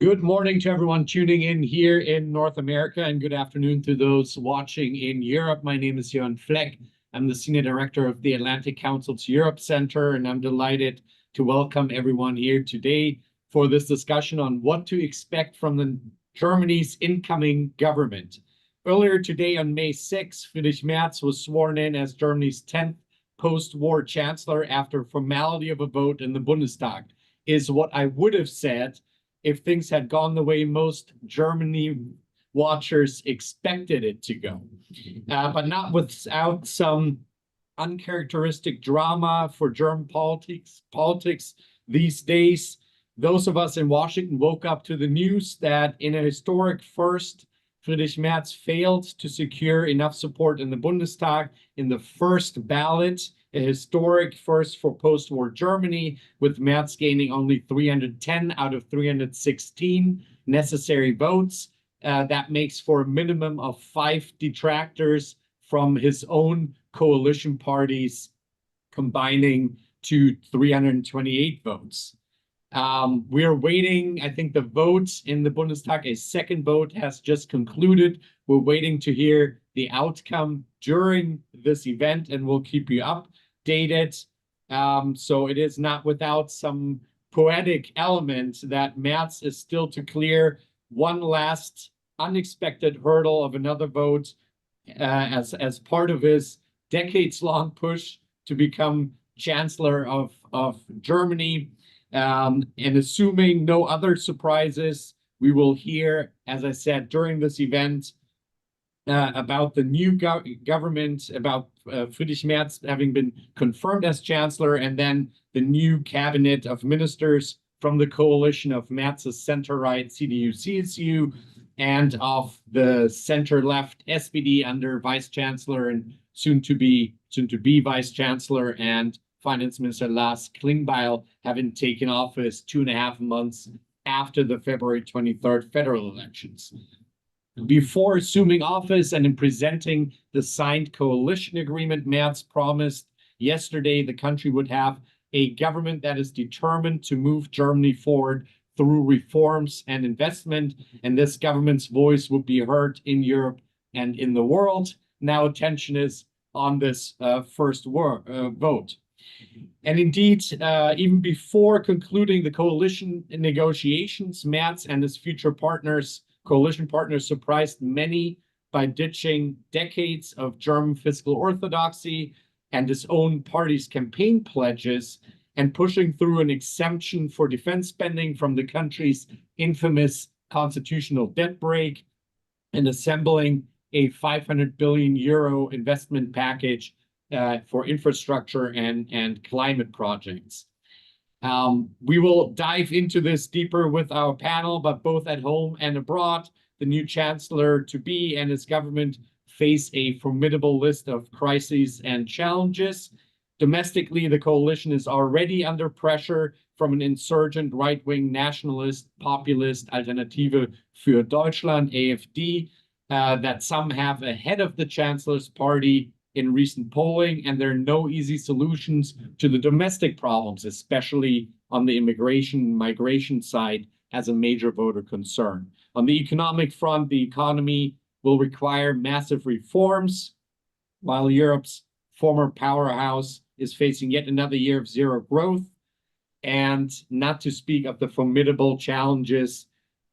Good morning to everyone tuning in here in North America, and good afternoon to those watching in Europe. My name is Johan Fleck. I'm the Senior Director of the Atlantic Council's Europe Center, and I'm delighted to welcome everyone here today for this discussion on what to expect from Germany's incoming government. Earlier today, on May 6th, Friedrich Merz was sworn in as Germany's 10th post-war chancellor after formality of a vote in the Bundestag, is what I would have said if things had gone the way most Germany watchers expected it to go, but not without some uncharacteristic drama for German politics these days. Those of us in Washington woke up to the news that in a historic first, Friedrich Merz failed to secure enough support in the Bundestag in the first ballot, a historic first for post-war Germany, with Merz gaining only 310 out of 316 necessary votes. That makes for a minimum of 5 detractors from his own coalition parties, combining to 328 votes. We are waiting. I think the votes in the Bundestag, a second vote has just concluded. We're waiting to hear the outcome during this event, and we'll keep you updated. So it is not without some poetic element that Merz is still to clear one last unexpected hurdle of another vote as part of his decades-long push to become Chancellor of Germany. And assuming no other surprises, we will hear, as I said, during this event about the new government, about Friedrich Merz having been confirmed as Chancellor, and then the new cabinet of ministers from the coalition of Merz's center-right CDU-CSU and of the center-left SPD under Vice Chancellor and soon to be Vice Chancellor and Finance Minister Lars Klingbeil, having taken office 2.5 months after the February 23rd federal elections. Before assuming office and in presenting the signed coalition agreement, Merz promised yesterday the country would have a government that is determined to move Germany forward through reforms and investment, and this government's voice would be heard in Europe and in the world. Now attention is on this first vote. And indeed, even before concluding the coalition negotiations, Merz and his future coalition partners surprised many by ditching decades of German fiscal orthodoxy and his own party's campaign pledges and pushing through an exemption for defense spending from the country's infamous constitutional debt brake and assembling a 500 billion euro investment package for infrastructure and climate projects. We will dive into this deeper with our panel, but both at home and abroad, the new chancellor-to-be and his government face a formidable list of crises and challenges. Domestically, the coalition is already under pressure from an insurgent right-wing nationalist populist Alternative für Deutschland, AfD, that some have ahead of the chancellor's party in recent polling, and there are no easy solutions to the domestic problems, especially on the migration side, as a major voter concern. On the economic front, the economy will require massive reforms, while Europe's former powerhouse is facing yet another year of zero growth, and not to speak of the formidable challenges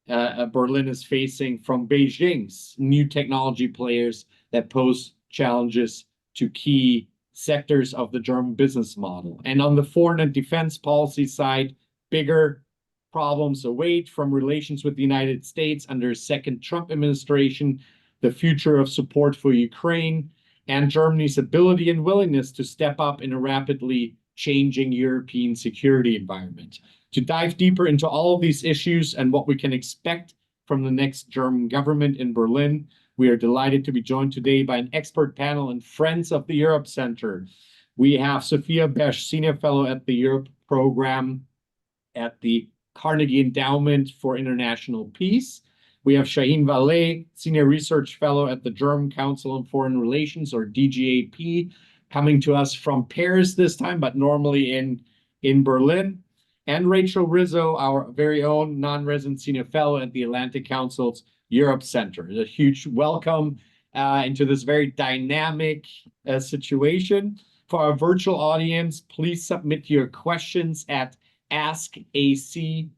Berlin is facing from Beijing's new technology players that pose challenges to key sectors of the German business model. And on the foreign and defense policy side, bigger problems await from relations with the United States under a second Trump administration, the future of support for Ukraine, and Germany's ability and willingness to step up in a rapidly changing European security environment. To dive deeper into all of these issues and what we can expect from the next German government in Berlin, we are delighted to be joined today by an expert panel and friends of the Europe Center. We have Sophia Besch, Senior Fellow at the Europe Program at the Carnegie Endowment for International Peace. We have Shaheen Valeh, Senior Research Fellow at the German Council on Foreign Relations, or DGAP, coming to us from Paris this time, but normally in Berlin. and Rachel Rizzo, our very own non-resident senior fellow at the Atlantic Council's Europe Center. A huge welcome into this very dynamic situation. For our virtual audience, please submit your questions at askac.org,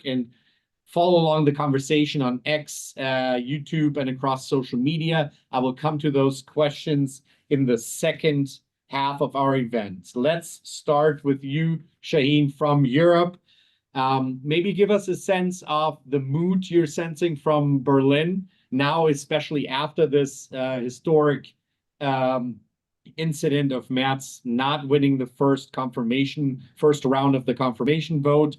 and follow along the conversation on X, YouTube, and across social media. I will come to those questions in the second half of our event. Let's start with you, Shaheen, from Europe. Maybe give us a sense of the mood you're sensing from Berlin now, especially after this historic incident of Merz not winning the first round of the confirmation vote.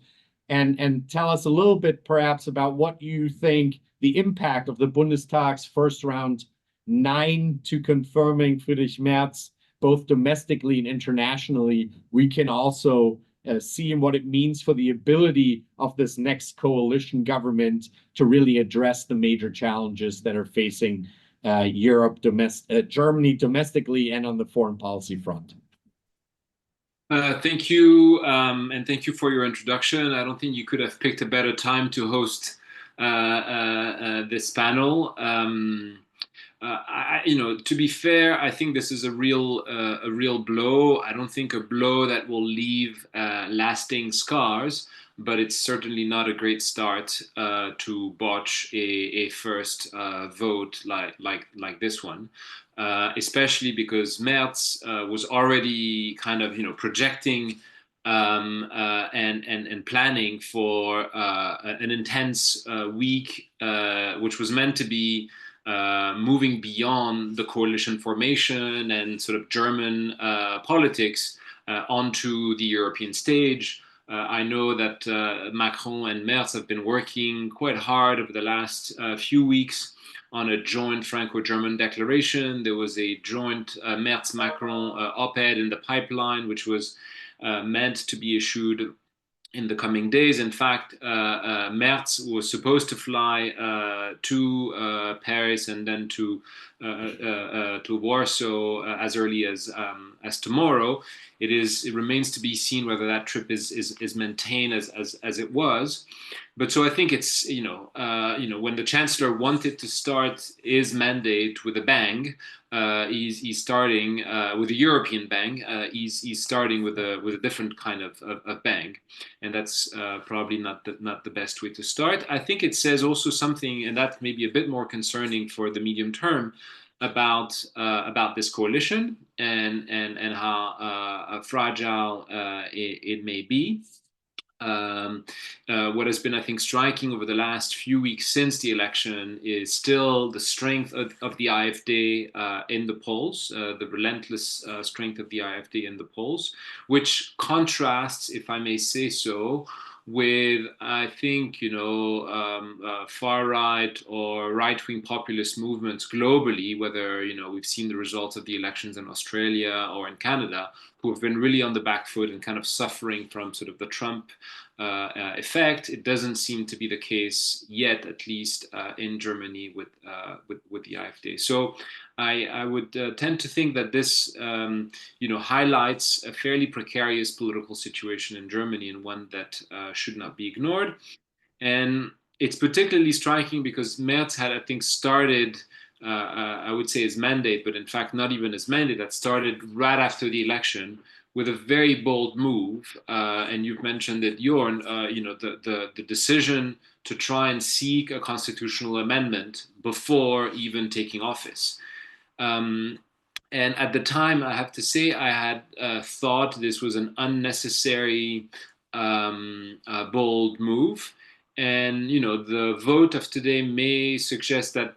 And tell us a little bit perhaps about what you think the impact of the Bundestag's first round 9 to confirming Friedrich Merz, both domestically and internationally, we can also see in what it means for the ability of this next coalition government to really address the major challenges that are facing Germany domestically and on the foreign policy front. Thank you, and thank you for your introduction. I don't think you could have picked a better time to host this panel. To be fair, I think this is a real blow. I don't think a blow that will leave lasting scars, but it's certainly not a great start to botch a first vote like this one. Especially because Merz was already kind of projecting and planning for an intense week, which was meant to be moving beyond the coalition formation and sort of German politics onto the European stage. I know that Macron and Merz have been working quite hard over the last few weeks on a joint Franco-German declaration. There was a joint Merz-Macron op-ed in the pipeline, which was meant to be issued in the coming days. In fact, Merz was supposed to fly to Paris and then to Warsaw as early as tomorrow. It remains to be seen whether that trip is maintained as it was. But so I think it's when the chancellor wanted to start his mandate with a bang, he's starting with a European bang. He's starting with a different kind of bang, and that's probably not the best way to start. I think it says also something, and that may be a bit more concerning for the medium term, about this coalition and how fragile it may be. What has been, I think, striking over the last few weeks since the election is still the strength of the AfD in the polls, the relentless strength of the AfD in the polls, which contrasts, if I may say so, with, I think, far-right or right-wing populist movements globally, whether, we've seen the results of the elections in Australia or in Canada, who have been really on the back foot and kind of suffering from sort of the Trump effect. It doesn't seem to be the case yet, at least in Germany with the AfD. So I would tend to think that this, highlights a fairly precarious political situation in Germany, and one that should not be ignored. And it's particularly striking because Merz had, I think, started, I would say his mandate, but in fact not even his mandate, that started right after the election with a very bold move. And you've mentioned it, Jorn, the decision to try and seek a constitutional amendment before even taking office. And at the time, I have to say, I had thought this was an unnecessary, bold move. And, the vote of today may suggest that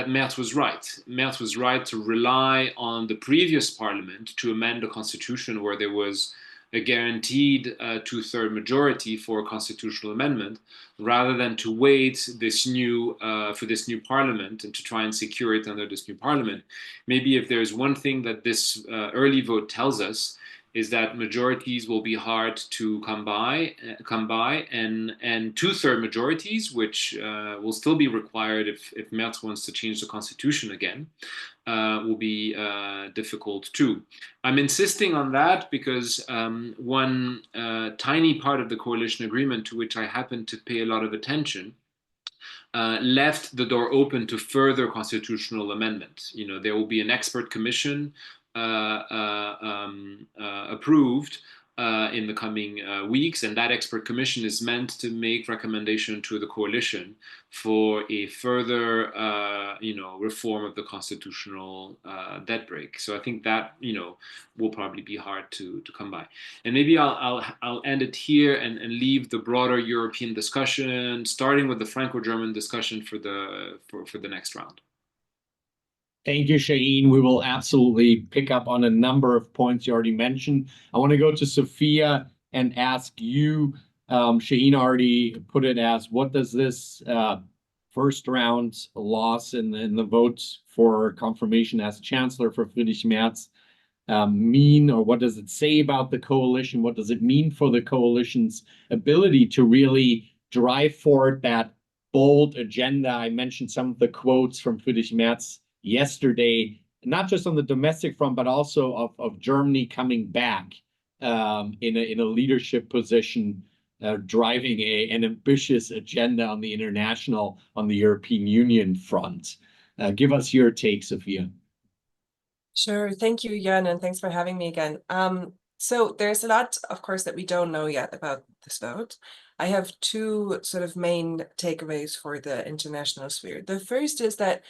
Merz was right. Merz was right to rely on the previous parliament to amend the constitution where there was a guaranteed two-thirds majority for a constitutional amendment, rather than to wait for this new parliament and to try and secure it under this new parliament. Maybe if there's one thing that this early vote tells us, is that majorities will be hard to come by, and two-third majorities, which will still be required if Merz wants to change the constitution again, will be difficult too. I'm insisting on that because one tiny part of the coalition agreement, to which I happen to pay a lot of attention, left the door open to further constitutional amendments. There will be an expert commission approved in the coming weeks, and that expert commission is meant to make recommendation to the coalition for a further, reform of the constitutional debt brake. So I think that will probably be hard to come by. And maybe I'll end it here and leave the broader European discussion, starting with the Franco-German discussion for the next round. Thank you, Shaheen. We will absolutely pick up on a number of points you already mentioned. I want to go to Sophia and ask you, Shaheen already put it as, what does this first round loss in the votes for confirmation as chancellor for Friedrich Merz mean, or what does it say about the coalition? What does it mean for the coalition's ability to really drive forward that bold agenda? I mentioned some of the quotes from Friedrich Merz yesterday, not just on the domestic front, but also of Germany coming back in a leadership position, driving an ambitious agenda on the international, on the European Union front. Give us your take, Sophia. Sure. Thank you, Jan, and thanks for having me again. So there's a lot, of course, that we don't know yet about this vote. I have two sort of main takeaways for the international sphere. The first is that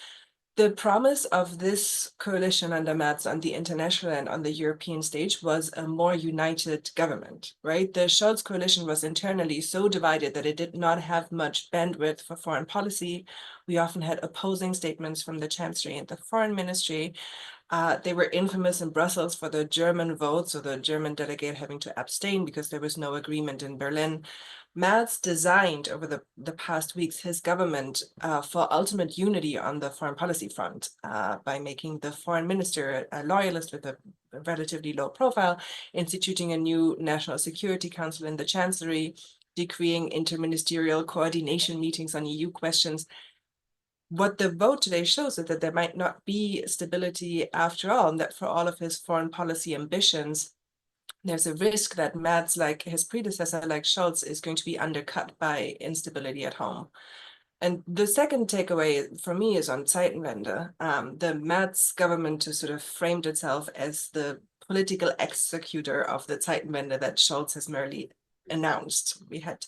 the promise of this coalition under Merz on the international and on the European stage was a more united government, right? The Scholz coalition was internally so divided that it did not have much bandwidth for foreign policy. We often had opposing statements from the chancellery and the foreign ministry. They were infamous in Brussels for the German vote, so the German delegate having to abstain because there was no agreement in Berlin. Merz designed over the past weeks his government for ultimate unity on the foreign policy front by making the foreign minister a loyalist with a relatively low profile, instituting a new national security council in the chancellery, decreeing interministerial coordination meetings on EU questions. What the vote today shows is that there might not be stability after all, and that for all of his foreign policy ambitions, there's a risk that Merz, like his predecessor, like Scholz, is going to be undercut by instability at home. And the second takeaway for me is on Zeitenwende. The Merz government to sort of framed itself as the political executor of the Zeitenwende that Scholz has merely announced. We had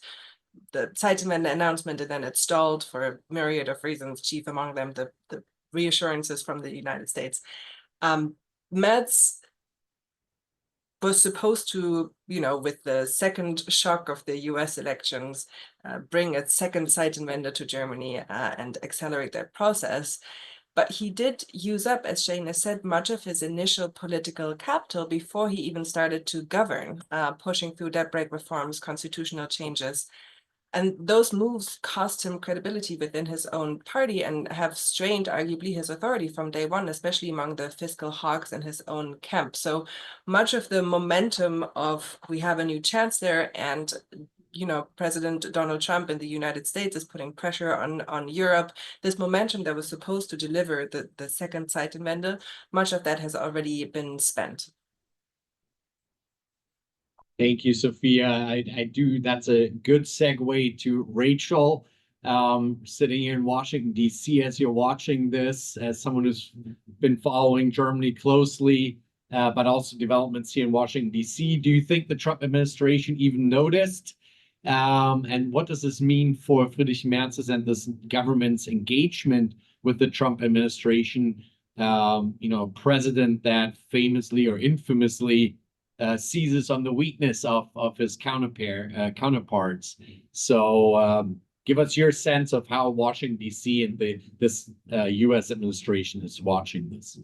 the Zeitenwende announcement, and then it stalled for a myriad of reasons, chief among them the reassurances from the United States. Merz was supposed to, with the second shock of the US elections, bring a second Zeitenwende to Germany and accelerate that process. But he did use up, as Shane said, much of his initial political capital before he even started to govern, pushing through debt brake reforms, constitutional changes. And those moves cost him credibility within his own party and have strained, arguably, his authority from day one, especially among the fiscal hawks in his own camp. So much of the momentum of we have a new chancellor and President Donald Trump in the United States is putting pressure on Europe. This momentum that was supposed to deliver the second Zeitenwende, much of that has already been spent. Thank you, Sophia. I do. That's a good segue to Rachel, sitting here in Washington, D.C. as you're watching this, as someone who's been following Germany closely, but also developments here in Washington, D.C. Do you think the Trump administration even noticed? And what does this mean for Friedrich Merz's and this government's engagement with the Trump administration? A president that famously or infamously seizes on the weakness of his counterparts. So give us your sense of how Washington, D.C. and this U.S. administration is watching this.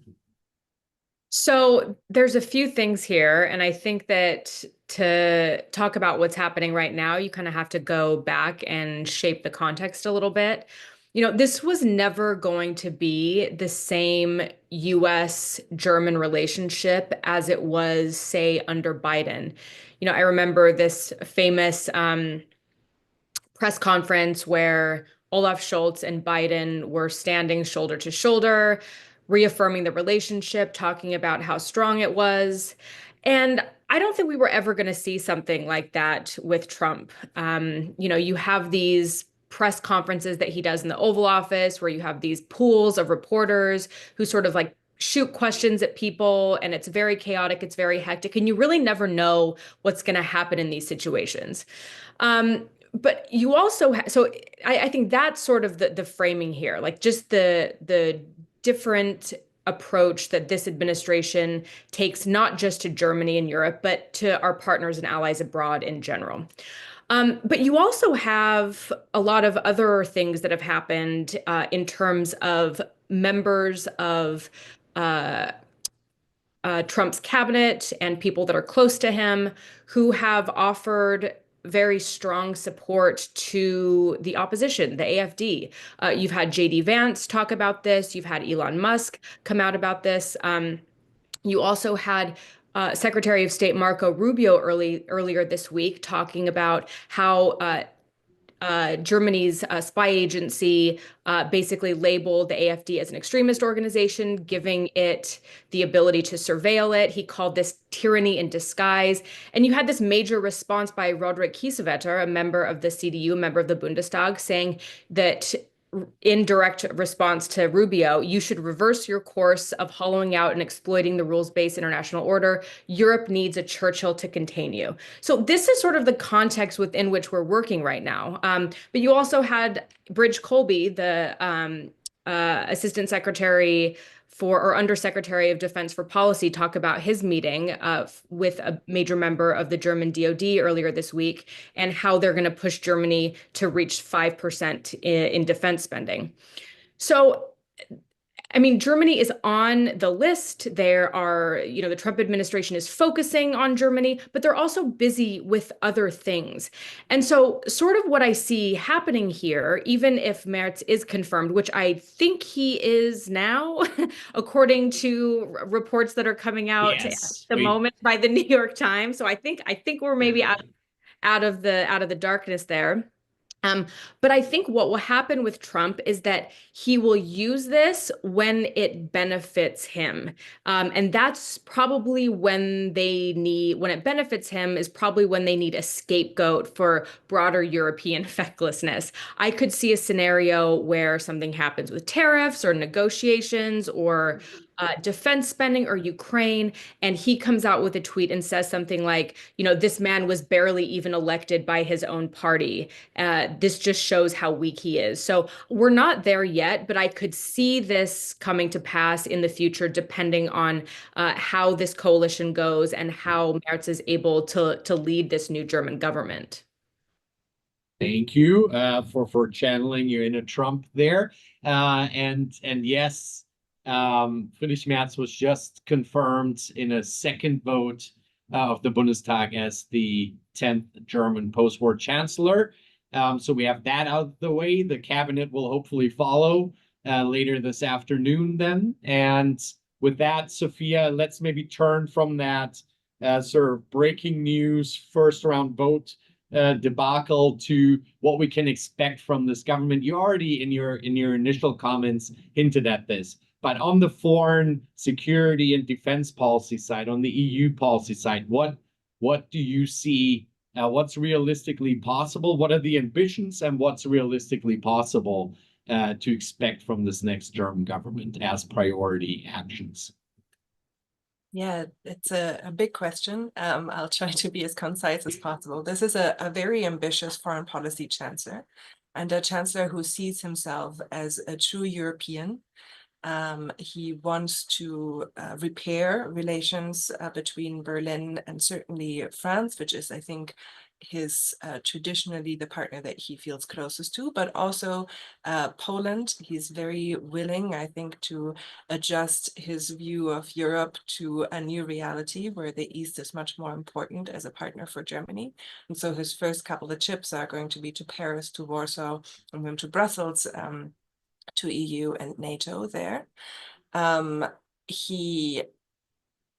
So there's a few things here, and I think that to talk about what's happening right now, you kind of have to go back and shape the context a little bit. This was never going to be the same US-German relationship as it was, say, under Biden. I remember this famous press conference where Olaf Scholz and Biden were standing shoulder to shoulder, reaffirming the relationship, talking about how strong it was. And I don't think we were ever going to see something like that with Trump. You have these press conferences that he does in the Oval Office where you have these pools of reporters who sort of like shoot questions at people, and it's very chaotic, it's very hectic, and you really never know what's going to happen in these situations. But you also so I think that's sort of the framing here, like just the different approach that this administration takes, not just to Germany and Europe, but to our partners and allies abroad in general. But you also have a lot of other things that have happened in terms of members of Trump's cabinet and people that are close to him who have offered very strong support to the opposition, the AfD. You've had J.D. Vance talk about this. You've had Elon Musk come out about this. You also had Secretary of State Marco Rubio earlier this week talking about how Germany's spy agency basically labeled the AfD as an extremist organization, giving it the ability to surveil it. He called this tyranny in disguise. And you had this major response by Roderick Kiesewetter, a member of the CDU, a member of the Bundestag, saying that in direct response to Rubio, you should reverse your course of hollowing out and exploiting the rules-based international order. Europe needs a Churchill to contain you. So this is sort of the context within which we're working right now. But you also had Bridge Colby, the Assistant Secretary or Undersecretary of Defense for Policy, talk about his meeting with a major member of the German DoD earlier this week and how they're going to push Germany to reach 5% in defense spending. So, I mean, Germany is on the list. There are, the Trump administration is focusing on Germany, but they're also busy with other things. And so sort of what I see happening here, even if Merz is confirmed, which I think he is now, according to reports that are coming out at the moment by the New York Times. So I think we're maybe out of the darkness there. But I think what will happen with Trump is that he will use this when it benefits him. And that's probably when it benefits him is probably when they need a scapegoat for broader European fecklessness. I could see a scenario where something happens with tariffs or negotiations or defense spending or Ukraine, and he comes out with a tweet and says something like, this man was barely even elected by his own party. This just shows how weak he is. So we're not there yet, but I could see this coming to pass in the future, depending on how this coalition goes and how Merz is able to lead this new German government. Thank you for channeling your inner Trump there. And yes, Friedrich Merz was just confirmed in a second vote of the Bundestag as the 10th German post-war chancellor. So we have that out of the way. The cabinet will hopefully follow later this afternoon then. And with that, Sophia, let's maybe turn from that sort of breaking news first round vote debacle to what we can expect from this government. You already in your initial comments hinted at this. But on the foreign security and defense policy side, on the EU policy side, what do you see? What's realistically possible? What are the ambitions and what's realistically possible to expect from this next German government as priority actions? Yeah, it's a big question. I'll try to be as concise as possible. This is a very ambitious foreign policy chancellor, and a chancellor who sees himself as a true European. He wants to repair relations between Berlin and certainly France, which is, I think, his traditionally the partner that he feels closest to, but also Poland. He's very willing, I think, to adjust his view of Europe to a new reality where the East is much more important as a partner for Germany. And so his first couple of trips are going to be to Paris, to Warsaw, and then to Brussels, to EU and NATO there.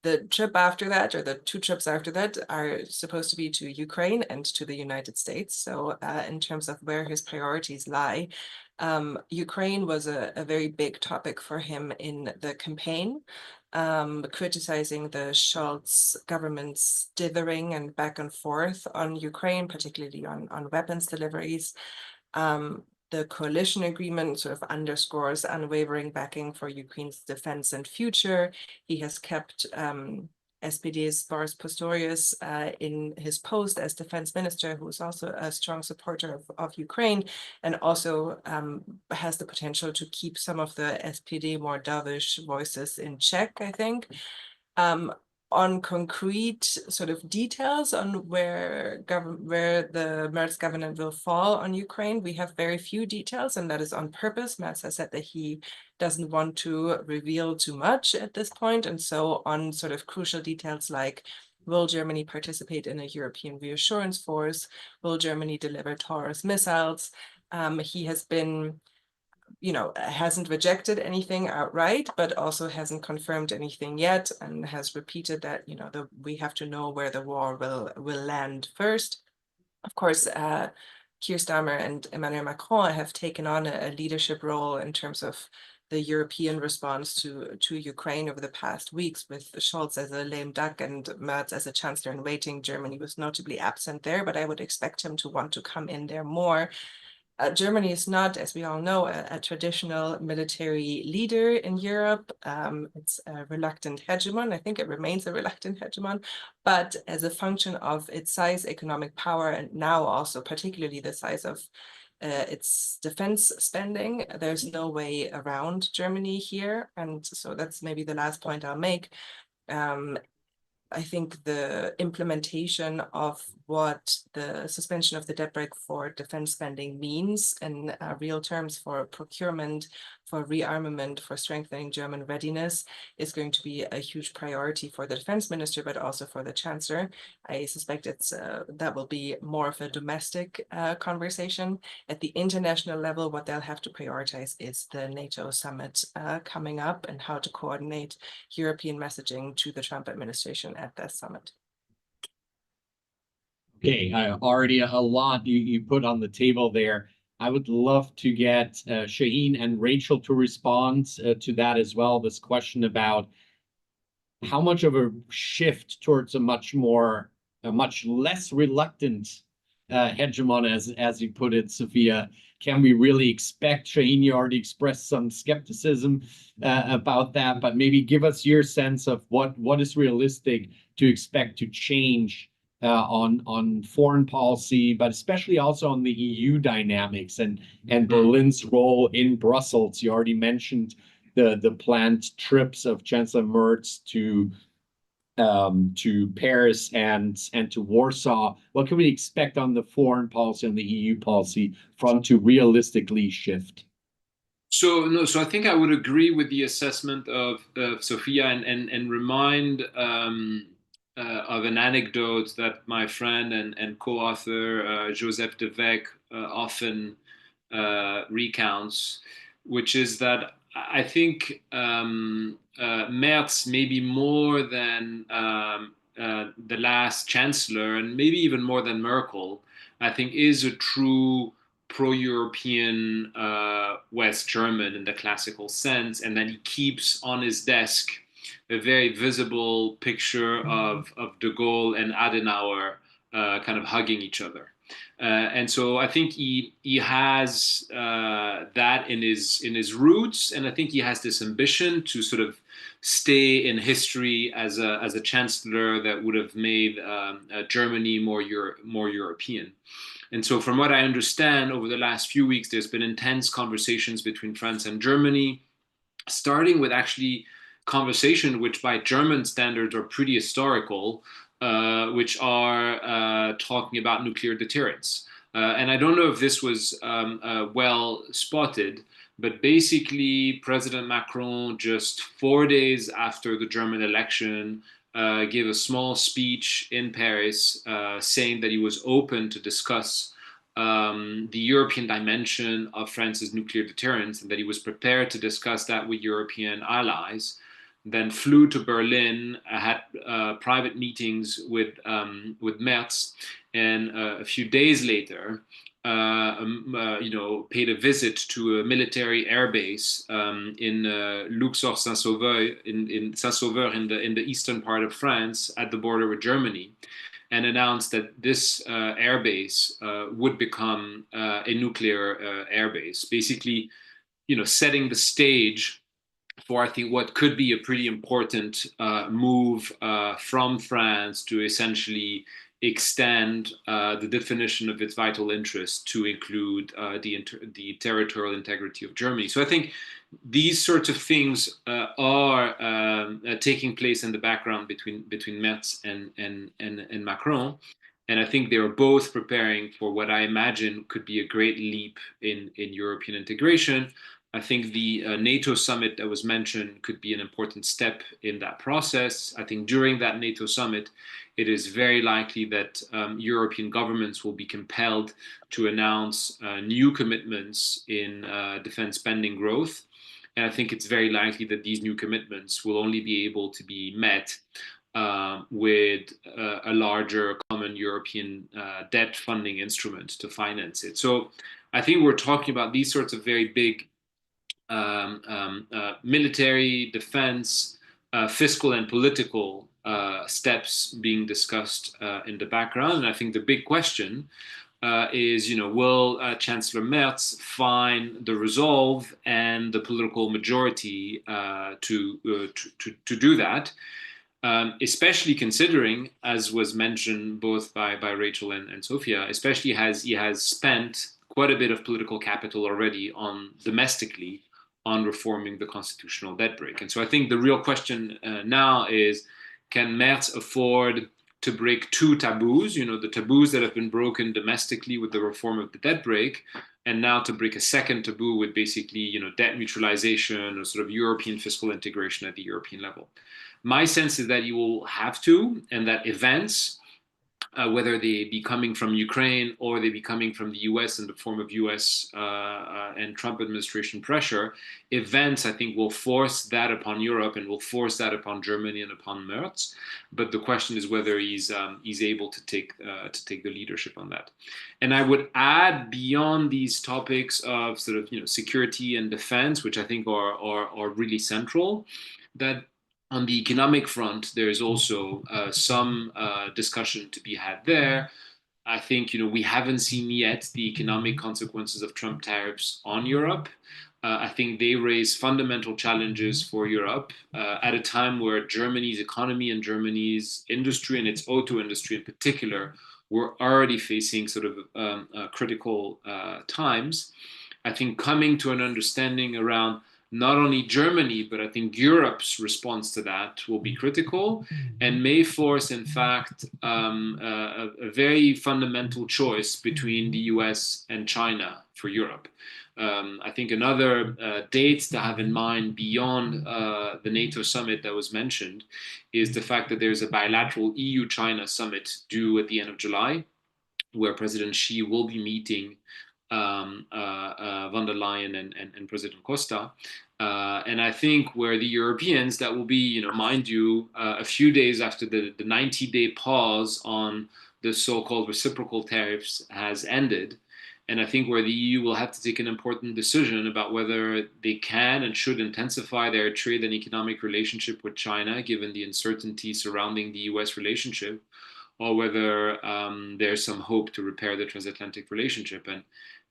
The trip after that, or the two trips after that, are supposed to be to Ukraine and to the United States. So in terms of where his priorities lie, Ukraine was a very big topic for him in the campaign, criticizing the Scholz government's dithering and back and forth on Ukraine, particularly on weapons deliveries. The coalition agreement sort of underscores unwavering backing for Ukraine's defense and future. He has kept SPD's Boris Pistorius in his post as defense minister, who is also a strong supporter of Ukraine, and also has the potential to keep some of the SPD more dovish voices in check, I think. On concrete sort of details on where the Merz government will fall on Ukraine, we have very few details, and that is on purpose. Merz has said that he doesn't want to reveal too much at this point. And so on sort of crucial details like, will Germany participate in a European reassurance force? Will Germany deliver Taurus missiles? He has been, hasn't rejected anything outright, but also hasn't confirmed anything yet, and has repeated that, we have to know where the war will land first. Of course, Keir Starmer and Emmanuel Macron have taken on a leadership role in terms of the European response to Ukraine over the past weeks, with Scholz as a lame duck and Merz as a chancellor in waiting. Germany was notably absent there, but I would expect him to want to come in there more. Germany is not, as we all know, a traditional military leader in Europe. It's a reluctant hegemon. I think it remains a reluctant hegemon, but as a function of its size, economic power, and now also particularly the size of its defense spending, there's no way around Germany here. And so that's maybe the last point I'll make. I think the implementation of what the suspension of the debt brake for defense spending means in real terms for procurement, for rearmament, for strengthening German readiness is going to be a huge priority for the defense minister, but also for the chancellor. I suspect that will be more of a domestic conversation. At the international level, what they'll have to prioritize is the NATO summit coming up, and how to coordinate European messaging to the Trump administration at that summit. Okay, already a lot you put on the table there. I would love to get Shaheen and Rachel to respond to that as well. This question about how much of a shift towards a much less reluctant hegemon, as you put it, Sophia, can we really expect? Shaheen, you already expressed some skepticism about that, but maybe give us your sense of what is realistic to expect to change on foreign policy, but especially also on the EU dynamics and Berlin's role in Brussels. You already mentioned the planned trips of Chancellor Merz to Paris and to Warsaw. What can we expect on the foreign policy and the EU policy front to realistically shift? So I think I would agree with the assessment of Sophia and remind of an anecdote that my friend and co-author Joseph de Vec often recounts, which is that I think Merz, maybe more than the last chancellor, and maybe even more than Merkel, I think is a true pro-European West German in the classical sense, and that he keeps on his desk a very visible picture of de Gaulle and Adenauer kind of hugging each other. And so I think he has that in his roots, and I think he has this ambition to sort of stay in history as a chancellor that would have made Germany more European. And so from what I understand, over the last few weeks, there's been intense conversations between France and Germany, starting with actually conversation which by German standards are pretty historical, which are talking about nuclear deterrence. And I don't know if this was well spotted, but basically President Macron, just 4 days after the German election, gave a small speech in Paris saying that he was open to discuss the European dimension of France's nuclear deterrence, and that he was prepared to discuss that with European allies, then flew to Berlin, had private meetings with Merz, and a few days later, paid a visit to a military airbase in Luxor-Saint-Sauveur in Saint-Sauveur in the eastern part of France, at the border with Germany, and announced that this airbase would become a nuclear airbase, basically, setting the stage for, I think, what could be a pretty important move from France to essentially extend the definition of its vital interest to include the territorial integrity of Germany. So I think these sorts of things are taking place in the background between Merz and Macron. And I think they are both preparing for what I imagine could be a great leap in European integration. I think the NATO summit that was mentioned could be an important step in that process. I think during that NATO summit, it is very likely that European governments will be compelled to announce new commitments in defense spending growth. And I think it's very likely that these new commitments will only be able to be met with a larger common European debt funding instrument to finance it. So I think we're talking about these sorts of very big military, defense, fiscal and political steps being discussed in the background. And I think the big question is, will Chancellor Merz find the resolve and the political majority to do that? Especially considering, as was mentioned both by Rachel and Sophia, especially he has spent quite a bit of political capital already domestically on reforming the constitutional debt brake. And so I think the real question now is, can Merz afford to break two taboos, the taboos that have been broken domestically with the reform of the debt brake, and now to break a second taboo with basically, debt mutualization or sort of European fiscal integration at the European level. My sense is that you will have to, and that events, whether they be coming from Ukraine or they be coming from the US in the form of US and Trump administration pressure, events, I think, will force that upon Europe and will force that upon Germany and upon Merz. But the question is whether he's able to take the leadership on that. And I would add, beyond these topics of sort of security and defense, which I think are really central, that on the economic front, there is also some discussion to be had there. I think, we haven't seen yet the economic consequences of Trump tariffs on Europe. I think they raise fundamental challenges for Europe at a time where Germany's economy and Germany's industry, and its auto industry in particular, were already facing sort of critical times. I think coming to an understanding around not only Germany, but I think Europe's response to that will be critical and may force, in fact, a very fundamental choice between the US and China for Europe. I think another date to have in mind beyond the NATO summit that was mentioned is the fact that there's a bilateral EU-China summit due at the end of July, where President Xi will be meeting von der Leyen and President Costa. And I think where the Europeans, that will be, mind you, a few days after the 90-day pause on the so-called reciprocal tariffs has ended. And I think where the EU will have to take an important decision about whether they can and should intensify their trade and economic relationship with China, given the uncertainty surrounding the US relationship, or whether there's some hope to repair the transatlantic relationship.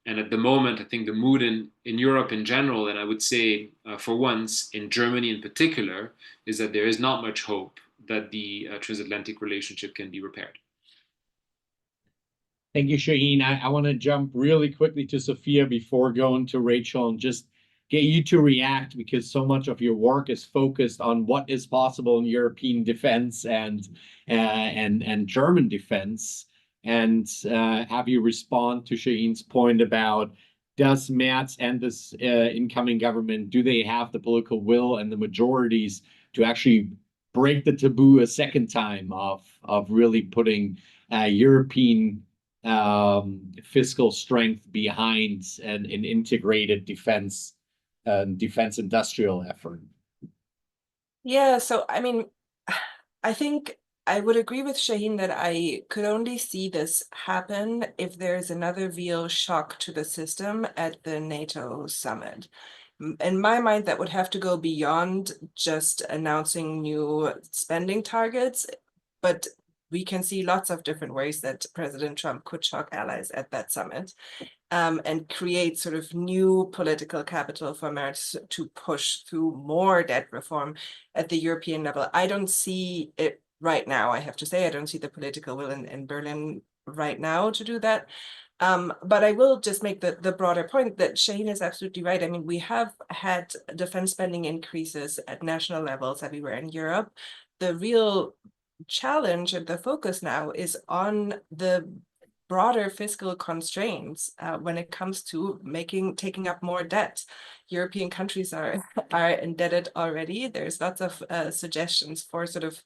And at the moment, I think the mood in Europe in general, and I would say for once in Germany in particular, is that there is not much hope that the transatlantic relationship can be repaired. Thank you, Shaheen. I want to jump really quickly to Sophia before going to Rachel and just get you to react, because so much of your work is focused on what is possible in European defense and German defense. And have you respond to Shaheen's point about, does Merz and this incoming government, do they have the political will and the majorities to actually break the taboo a second time of really putting European fiscal strength behind an integrated defense industrial effort? Yeah, so I mean, I think I would agree with Shaheen that I could only see this happen if there's another real shock to the system at the NATO summit. In my mind, that would have to go beyond just announcing new spending targets, but we can see lots of different ways that President Trump could shock allies at that summit. And create sort of new political capital for Merz to push through more debt reform at the European level. I don't see it right now, I have to say. I don't see the political will in Berlin right now to do that. But I will just make the broader point that Shaheen is absolutely right. I mean, we have had defense spending increases at national levels everywhere in Europe. The real challenge and the focus now is on the broader fiscal constraints when it comes to taking up more debt. European countries are indebted already. There's lots of suggestions for sort of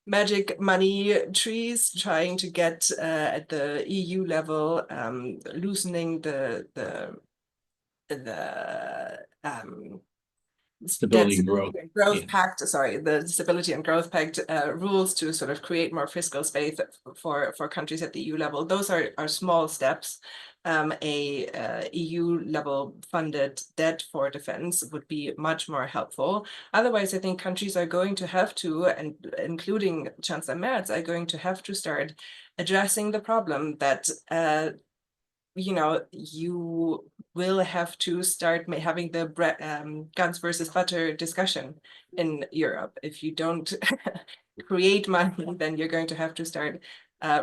magic money trees trying to get at the EU level, loosening the Stability and growth. Growth pact, sorry, the stability and growth pact rules to sort of create more fiscal space for countries at the EU level. Those are small steps. A EU level funded debt for defense would be much more helpful. Otherwise, I think countries are going to have to, and including Chancellor Merz, are going to have to start addressing the problem that you will have to start having the guns versus butter discussion in Europe. If you don't create money, then you're going to have to start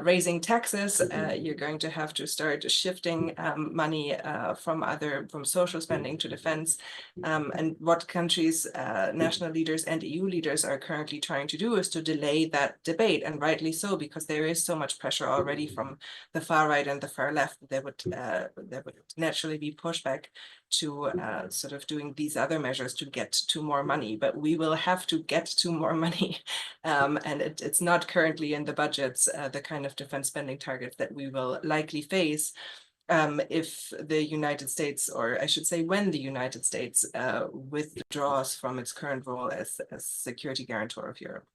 raising taxes. You're going to have to start shifting money from social spending to defense. And what countries, national leaders and EU leaders are currently trying to do is to delay that debate, and rightly so, because there is so much pressure already from the far right and the far left. There would naturally be pushback to sort of doing these other measures to get to more money, but we will have to get to more money. And it's not currently in the budgets, the kind of defense spending targets that we will likely face if the United States, or I should say when the United States withdraws from its current role as security guarantor of Europe.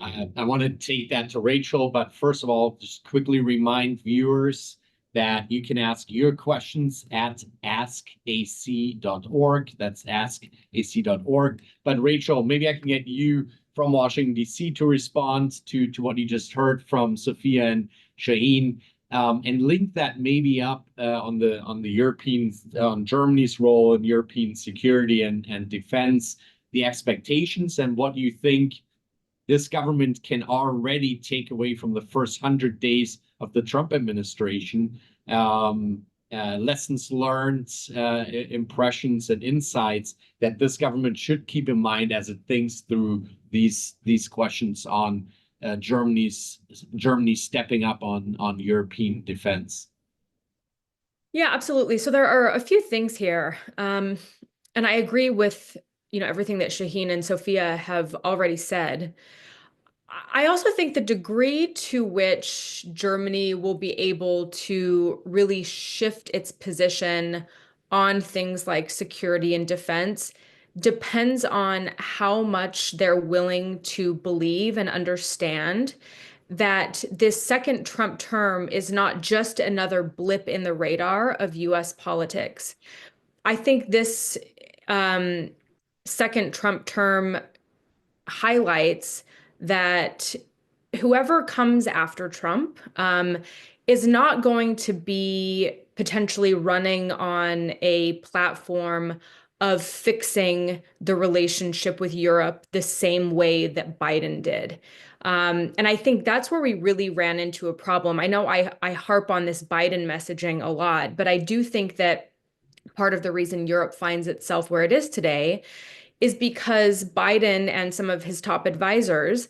I want to take that to Rachel, but first of all, just quickly remind viewers that you can ask your questions at askac.org. That's askac.org. But Rachel, maybe I can get you from Washington, D.C. to respond to what you just heard from Sophia and Shaheen, and link that maybe up on the European, on Germany's role in European security and defense, the expectations, and what you think this government can already take away from the first 100 days of the Trump administration, lessons learned, impressions and insights that this government should keep in mind as it thinks through these questions on Germany stepping up on European defense. Yeah, absolutely. So there are a few things here, and I agree with everything that Shaheen and Sophia have already said. I also think the degree to which Germany will be able to really shift its position on things like security and defense depends on how much they're willing to believe and understand that this second Trump term is not just another blip in the radar of US politics. I think this second Trump term highlights that whoever comes after Trump is not going to be potentially running on a platform of fixing the relationship with Europe the same way that Biden did. And I think that's where we really ran into a problem. I know I harp on this Biden messaging a lot, but I do think that part of the reason Europe finds itself where it is today is because Biden and some of his top advisors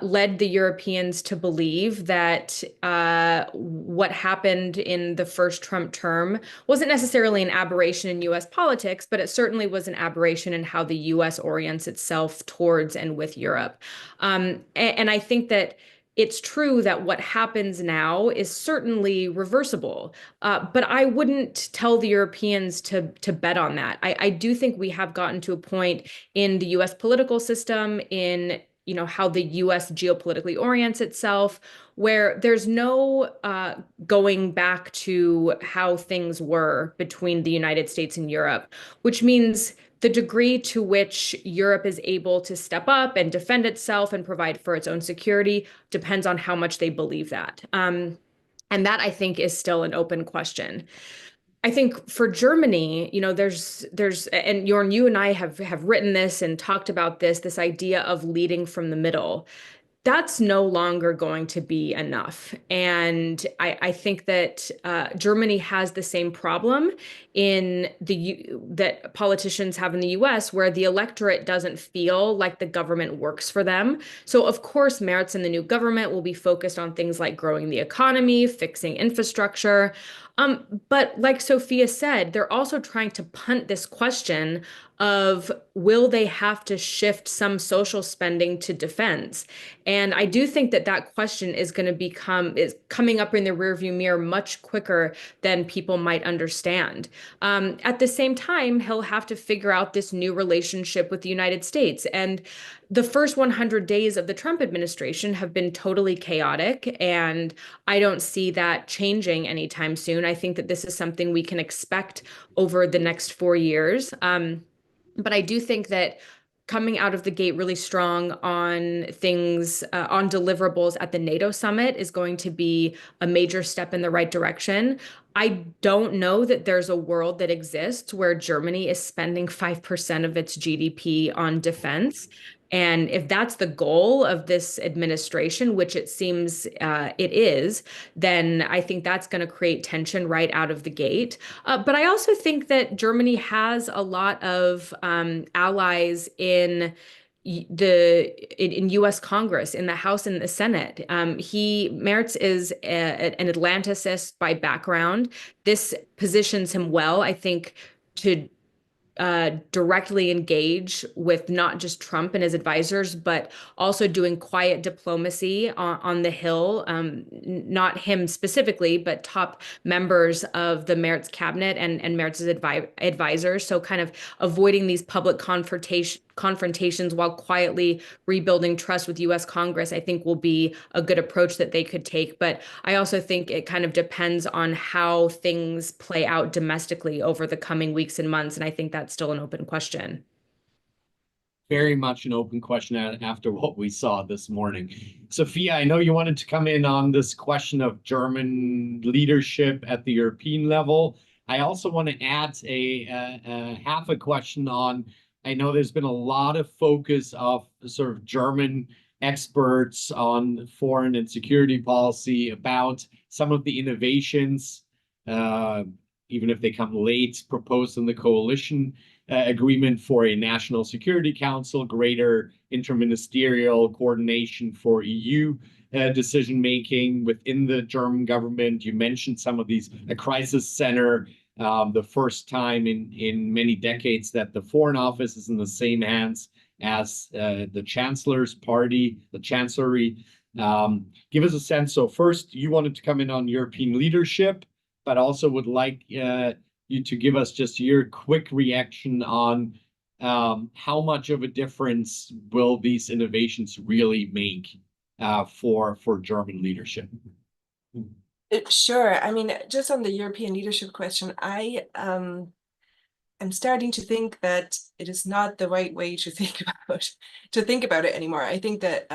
led the Europeans to believe that what happened in the first Trump term wasn't necessarily an aberration in US politics, but it certainly was an aberration in how the US orients itself towards and with Europe. And I think that it's true that what happens now is certainly reversible, but I wouldn't tell the Europeans to bet on that. I do think we have gotten to a point in the U.S. political system, in how the U.S. geopolitically orients itself, where there's no going back to how things were between the United States and Europe, which means the degree to which Europe is able to step up and defend itself and provide for its own security depends on how much they believe that. And that, I think, is still an open question. I think for Germany, there's and Jorn, you and I have written this and talked about this idea of leading from the middle. That's no longer going to be enough. And I think that Germany has the same problem that politicians have in the US, where the electorate doesn't feel like the government works for them. So of course, Merz and the new government will be focused on things like growing the economy, fixing infrastructure. But like Sophia said, they're also trying to punt this question of, will they have to shift some social spending to defense? And I do think that question is coming up in the rearview mirror much quicker than people might understand. At the same time, he'll have to figure out this new relationship with the United States. And the first 100 days of the Trump administration have been totally chaotic, and I don't see that changing anytime soon. I think that this is something we can expect over the next 4 years. But I do think that coming out of the gate really strong on things, on deliverables at the NATO summit is going to be a major step in the right direction. I don't know that there's a world that exists where Germany is spending 5% of its GDP on defense. And if that's the goal of this administration, which it seems it is, then I think that's going to create tension right out of the gate. But I also think that Germany has a lot of allies in U.S. Congress, in the House and the Senate. Merz is an Atlanticist by background. This positions him well, I think, to directly engage with not just Trump and his advisors, but also doing quiet diplomacy on the Hill, not him specifically, but top members of the Merz cabinet and Merz's advisors. So kind of avoiding these public confrontations while quietly rebuilding trust with U.S. Congress, I think, will be a good approach that they could take. But I also think it kind of depends on how things play out domestically over the coming weeks and months. And I think that's still an open question. Very much an open question after what we saw this morning. Sophia, I know you wanted to come in on this question of German leadership at the European level. I also want to add a half a question on, I know there's been a lot of focus of sort of German experts on foreign and security policy about some of the innovations, even if they come late, proposed in the coalition agreement for a national security council, greater interministerial coordination for EU decision-making within the German government. You mentioned some of these, a crisis center, the first time in many decades that the Foreign Office is in the same hands as the Chancellor's party, the chancellery. Give us a sense. So first, you wanted to come in on European leadership, but also would like you to give us just your quick reaction on how much of a difference will these innovations really make for German leadership? Sure. I mean, just on the European leadership question, I'm starting to think that it is not the right way to think about it anymore. I think that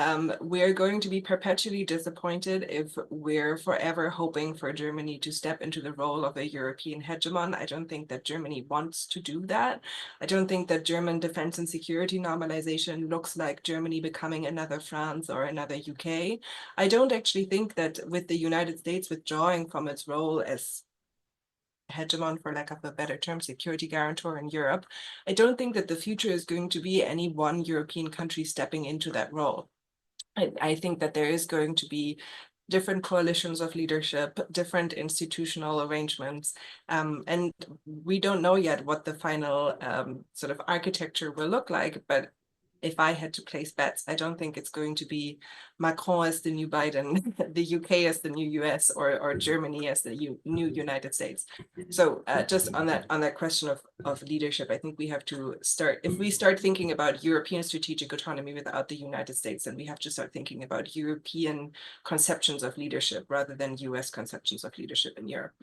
we're going to be perpetually disappointed if we're forever hoping for Germany to step into the role of a European hegemon. I don't think that Germany wants to do that. I don't think that German defense and security normalization looks like Germany becoming another France or another UK. I don't actually think that with the United States withdrawing from its role as hegemon, for lack of a better term, security guarantor in Europe, I don't think that the future is going to be any one European country stepping into that role. I think that there is going to be different coalitions of leadership, different institutional arrangements, and we don't know yet what the final sort of architecture will look like, but if I had to place bets, I don't think it's going to be Macron as the new Biden, the UK as the new US, or Germany as the new United States. So just on that question of leadership, I think we have to start, if we start thinking about European strategic autonomy without the United States, then we have to start thinking about European conceptions of leadership rather than US conceptions of leadership in Europe.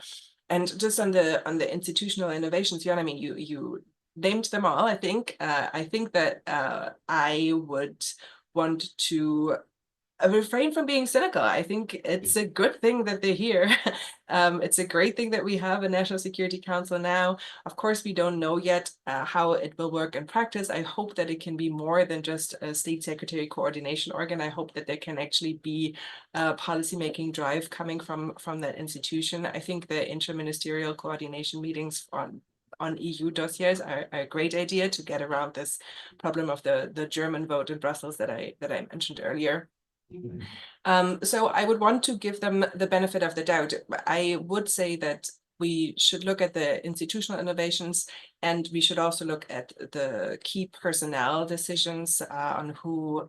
And just on the institutional innovations, Jan, I mean, you named them all, I think. I think that I would want to refrain from being cynical. I think it's a good thing that they're here. It's a great thing that we have a National Security Council now. Of course, we don't know yet how it will work in practice. I hope that it can be more than just a state secretary coordination organ. I hope that there can actually be a policymaking drive coming from that institution. I think the interministerial coordination meetings on EU dossiers are a great idea to get around this problem of the German vote in Brussels that I mentioned earlier. So I would want to give them the benefit of the doubt. I would say that we should look at the institutional innovations, and we should also look at the key personnel decisions on who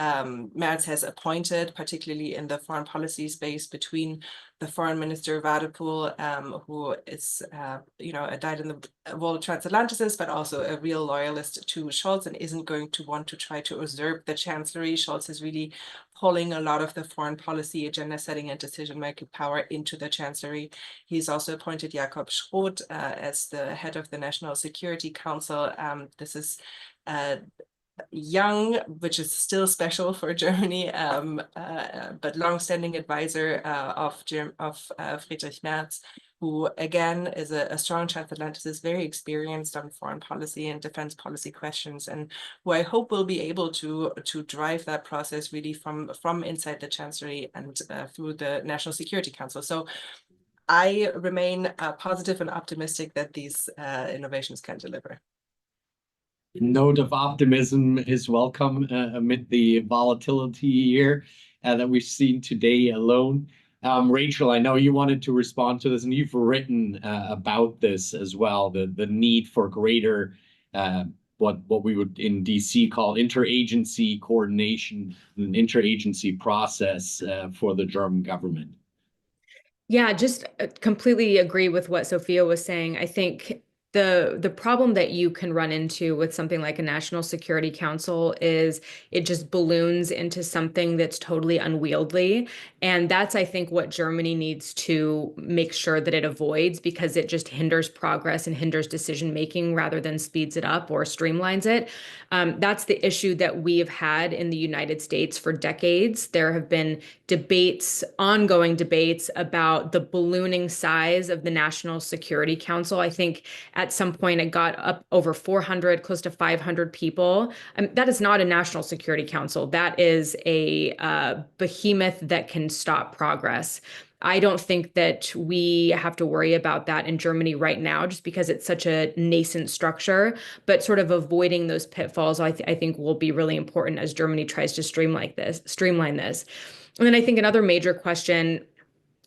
Merz has appointed, particularly in the foreign policy space, between the foreign minister Wadepool, who is, died in the war of transatlanticism, but also a real loyalist to Scholz and isn't going to want to try to usurp the chancellery. Scholz is really pulling a lot of the foreign policy agenda setting and decision-making power into the chancellery. He's also appointed Jakob Schroth as the head of the National Security Council. This is young, which is still special for Germany, but long-standing advisor of Friedrich Merz, who again is a strong transatlanticist, very experienced on foreign policy and defense policy questions, and who I hope will be able to drive that process really from inside the chancellery and through the National Security Council. So I remain positive and optimistic that these innovations can deliver. Note of optimism is welcome amid the volatility here that we've seen today alone. Rachel, I know you wanted to respond to this, and you've written about this as well, the need for greater what we would in DC call interagency coordination, an interagency process for the German government. Yeah, just completely agree with what Sophia was saying. I think the problem that you can run into with something like a National Security Council is it just balloons into something that's totally unwieldy. And that's, I think, what Germany needs to make sure that it avoids, because it just hinders progress and hinders decision-making rather than speeds it up or streamlines it. That's the issue that we have had in the United States for decades. There have been debates, ongoing debates about the ballooning size of the National Security Council. I think at some point it got up over 400, close to 500 people. That is not a National Security Council. That is a behemoth that can stop progress. I don't think that we have to worry about that in Germany right now, just because it's such a nascent structure, but sort of avoiding those pitfalls, I think will be really important as Germany tries to streamline this. And then I think another major question,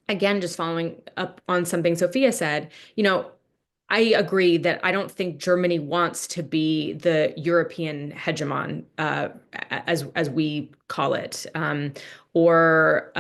again, just following up on something Sophia said, I agree that I don't think Germany wants to be the European hegemon, as we call it, or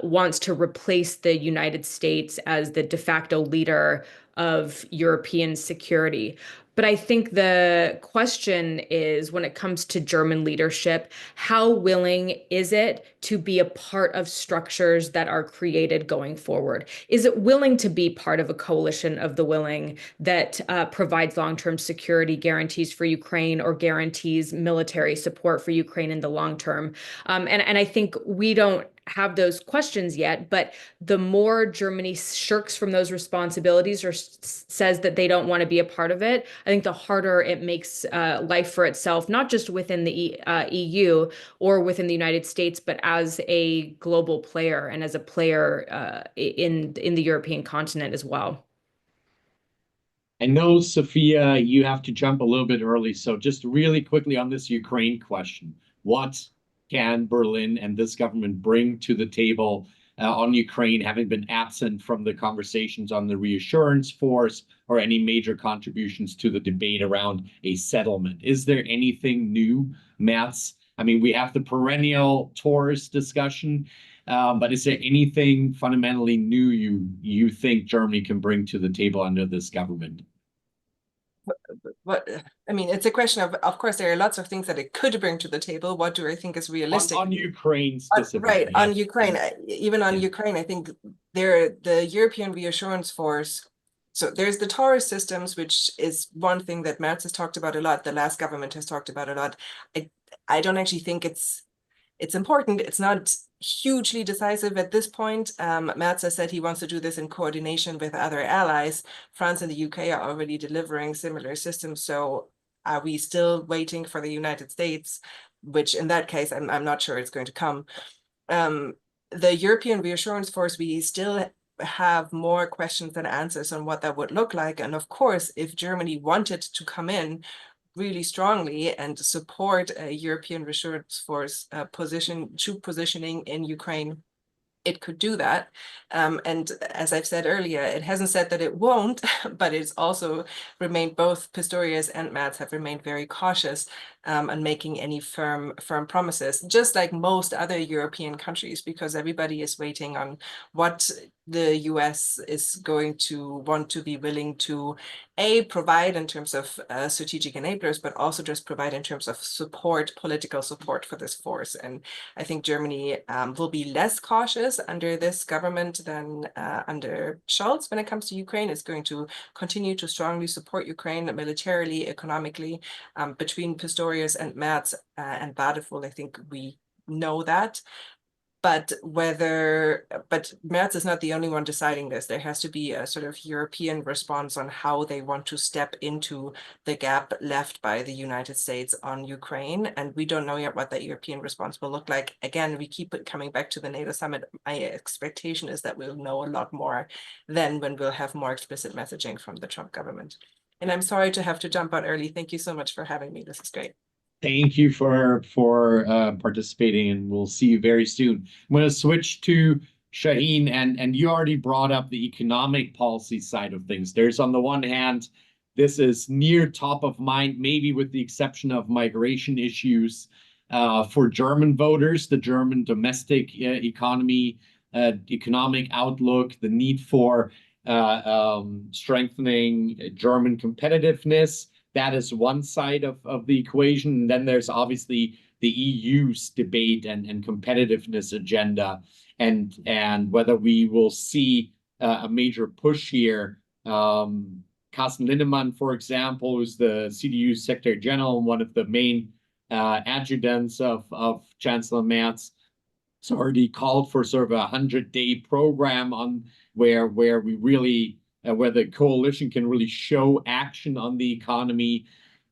wants to replace the United States as the de facto leader of European security. But I think the question is, when it comes to German leadership, how willing is it to be a part of structures that are created going forward? Is it willing to be part of a coalition of the willing that provides long-term security guarantees for Ukraine or guarantees military support for Ukraine in the long term? And I think we don't have those questions yet, but the more Germany shirks from those responsibilities or says that they don't want to be a part of it, I think the harder it makes life for itself, not just within the EU or within the United States, but as a global player and as a player in the European continent as well. I know, Sophia, you have to jump a little bit early, so just really quickly on this Ukraine question, what can Berlin and this government bring to the table on Ukraine, having been absent from the conversations on the reassurance force or any major contributions to the debate around a settlement. Is there anything new, Merz? I mean, we have the perennial tourist discussion, but is there anything fundamentally new you think Germany can bring to the table under this government? What I mean, it's a question of course, there are lots of things that it could bring to the table. What do I think is realistic? On Ukraine specifically. Right, on Ukraine, even on Ukraine, I think the European reassurance force. So there's the Taurus systems, which is one thing that Merz has talked about a lot. The last government has talked about a lot. I don't actually think it's important. It's not hugely decisive at this point. Merz has said he wants to do this in coordination with other allies. France and the UK are already delivering similar systems. So are we still waiting for the United States? Which in that case, I'm not sure it's going to come. The European Reassurance Force, we still have more questions than answers on what that would look like. And of course, if Germany wanted to come in really strongly and support a European Reassurance Force positioning in Ukraine, it could do that. And as I've said earlier, it hasn't said that it won't, but it's also remained, both Pistorius and Merz have remained very cautious on making any firm promises, just like most other European countries, because everybody is waiting on what the US is going to want to be willing to provide in terms of strategic enablers, but also just provide in terms of support, political support for this force. And I think Germany will be less cautious under this government than under Scholz when it comes to Ukraine. It's going to continue to strongly support Ukraine militarily, economically. Between Pistorius and Merz and Badeful, I think we know that. But Merz is not the only one deciding this. There has to be a sort of European response on how they want to step into the gap left by the United States on Ukraine. And we don't know yet what that European response will look like. Again, we keep coming back to the NATO summit. My expectation is that we'll know a lot more then when we'll have more explicit messaging from the Trump government. And I'm sorry to have to jump out early. Thank you so much for having me. This is great. Thank you for participating, and we'll see you very soon. I'm going to switch to Shaheen, and you already brought up the economic policy side of things. There's, on the one hand, this is near top of mind, maybe with the exception of migration issues for German voters, the German domestic economy, economic outlook, the need for strengthening German competitiveness. That is one side of the equation. And then there's obviously the EU's debate and competitiveness agenda, and whether we will see a major push here. Carsten Linnemann, for example, who's the CDU Secretary General and one of the main adjutants of Chancellor Merz, has already called for sort of a 100-day program on where we really where the coalition can really show action on the economy.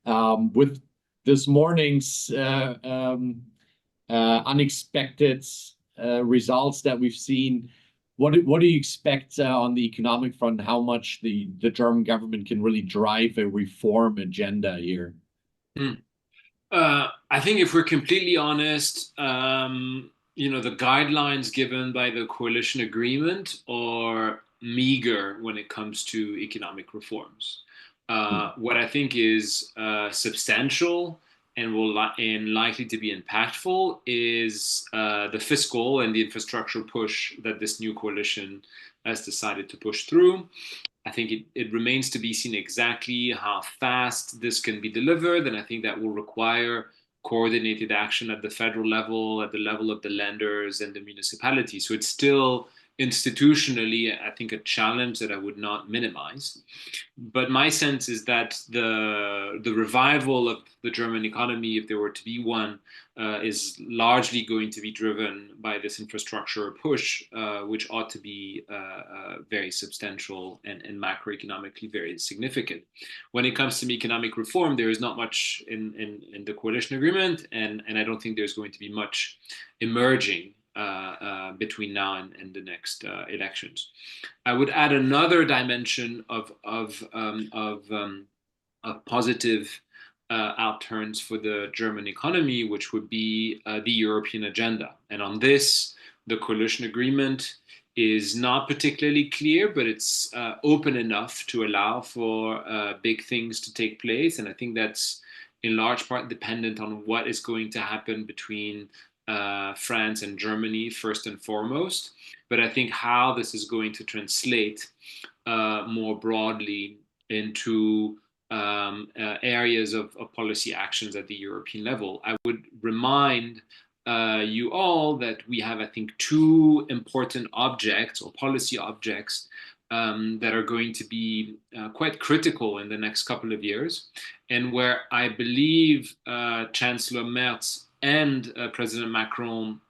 With this morning's unexpected results that we've seen, what do you expect on the economic front? How much the German government can really drive a reform agenda here? I think if we're completely honest, the guidelines given by the coalition agreement are meager when it comes to economic reforms. What I think is substantial and likely to be impactful is the fiscal and the infrastructure push that this new coalition has decided to push through. I think it remains to be seen exactly how fast this can be delivered, and I think that will require coordinated action at the federal level, at the level of the lenders and the municipalities. So it's still institutionally, I think, a challenge that I would not minimize. But my sense is that the revival of the German economy, if there were to be one, is largely going to be driven by this infrastructure push, which ought to be very substantial and macroeconomically very significant. When it comes to economic reform, there is not much in the coalition agreement, and I don't think there's going to be much emerging between now and the next elections. I would add another dimension of positive outturns for the German economy, which would be the European agenda. And on this, the coalition agreement is not particularly clear, but it's open enough to allow for big things to take place. And I think that's in large part dependent on what is going to happen between France and Germany first and foremost. But I think how this is going to translate more broadly into areas of policy actions at the European level. I would remind you all that we have, I think, two important objects or policy objects that are going to be quite critical in the next couple of years, and where I believe Chancellor Merz and President Macron